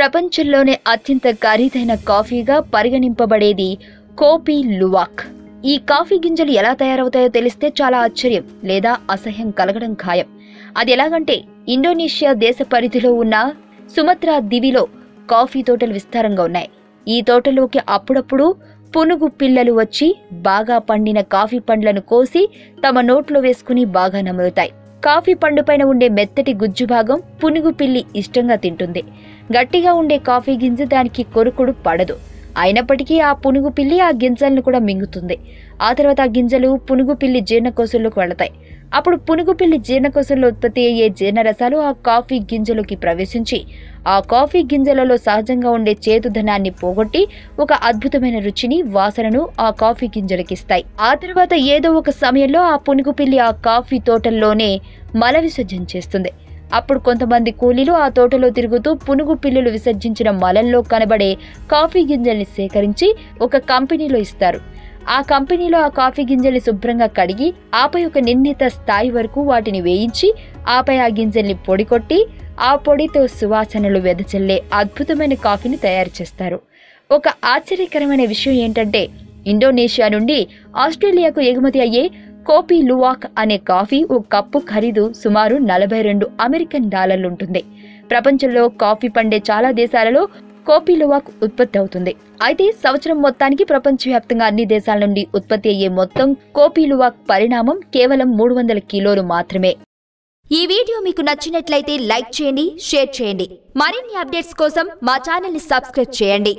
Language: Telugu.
ప్రపంచంలోనే అత్యంత ఖరీదైన కాఫీగా పరిగణింపబడేది కోపీ లువాక్. ఈ కాఫీ గింజలు ఎలా తయారవుతాయో తెలిస్తే చాలా ఆశ్చర్యం లేదా అసహ్యం కలగడం ఖాయం. అది ఎలాగంటే, ఇండోనేషియా దేశ పరిధిలో ఉన్న సుమత్రా దీవిలో కాఫీ తోటలు విస్తారంగా ఉన్నాయి. ఈ తోటలోకి అప్పుడప్పుడు పునుగు పిల్లలు వచ్చి బాగా పండిన కాఫీ పండ్లను కోసి తమ నోట్లో వేసుకుని బాగా నములుతాయి. కాఫీ పండు పైన ఉండే మెత్తటి గుజ్జు భాగం పునుగు పిల్లి ఇష్టంగా తింటుంది. గట్టిగా ఉండే కాఫీ గింజ దానికి కొరుకుడు పడదు. అయినప్పటికీ ఆ పునుగు పిల్లి ఆ గింజలను కూడా మింగుతుంది. ఆ తర్వాత ఆ గింజలు పునుగు పిల్లి జీర్ణకోశంలోకి వెళతాయి. అప్పుడు పునుగు పిల్లి జీర్ణకోశంలో ఉత్పత్తి అయ్యే జీర్ణరసాలు ఆ కాఫీ గింజలోకి ప్రవేశించి ఆ కాఫీ గింజలలో సహజంగా ఉండే చేదుదనాన్ని పోగొట్టి ఒక అద్భుతమైన రుచిని, వాసనను ఆ కాఫీ గింజలకిస్తాయి. ఆ తర్వాత ఏదో ఒక సమయంలో ఆ పునుగు పిల్లి ఆ కాఫీ తోటల్లోనే మల విసర్జన చేస్తుంది. అప్పుడు కొంతమంది కూలీలు ఆ తోటలో తిరుగుతూ పునుగు పిల్లులు విసర్జించిన మలంలో కనబడే కాఫీ గింజల్ని సేకరించి ఒక కంపెనీలో ఇస్తారు. ఆ కంపెనీలో ఆ కాఫీ గింజల్ని శుభ్రంగా కడిగి ఆపై ఒక నిర్ణీత స్థాయి వరకు వాటిని వేయించి ఆపై ఆ గింజల్ని పొడి కొట్టి ఆ పొడితో సువాసనలు వెదజల్లే అద్భుతమైన కాఫీని తయారు చేస్తారు. ఒక ఆశ్చర్యకరమైన విషయం ఏంటంటే, ఇండోనేషియా నుండి ఆస్ట్రేలియాకు ఎగుమతి అయ్యే కోపీ లువాక్ అనే కాఫీ ఒక కప్పు ఖరీదు సుమారు $40 ఉంటుంది. ప్రపంచంలో కాఫీ పండే చాలా దేశాలలో కోపీ లువాక్ ఉత్పత్తి అవుతుంది. అయితే సంవత్సరం మొత్తానికి ప్రపంచవ్యాప్తంగా అన్ని దేశాల నుండి ఉత్పత్తి అయ్యే మొత్తం కోపీ లువాక్ పరిణామం కేవలం 300 కిలోలు మాత్రమే. ఈ వీడియో మీకు నచ్చినట్లయితే లైక్ చేయండి, షేర్ చేయండి. మరిన్ని అప్డేట్స్ కోసం మా ఛానల్ ని సబ్స్క్రైబ్ చేయండి.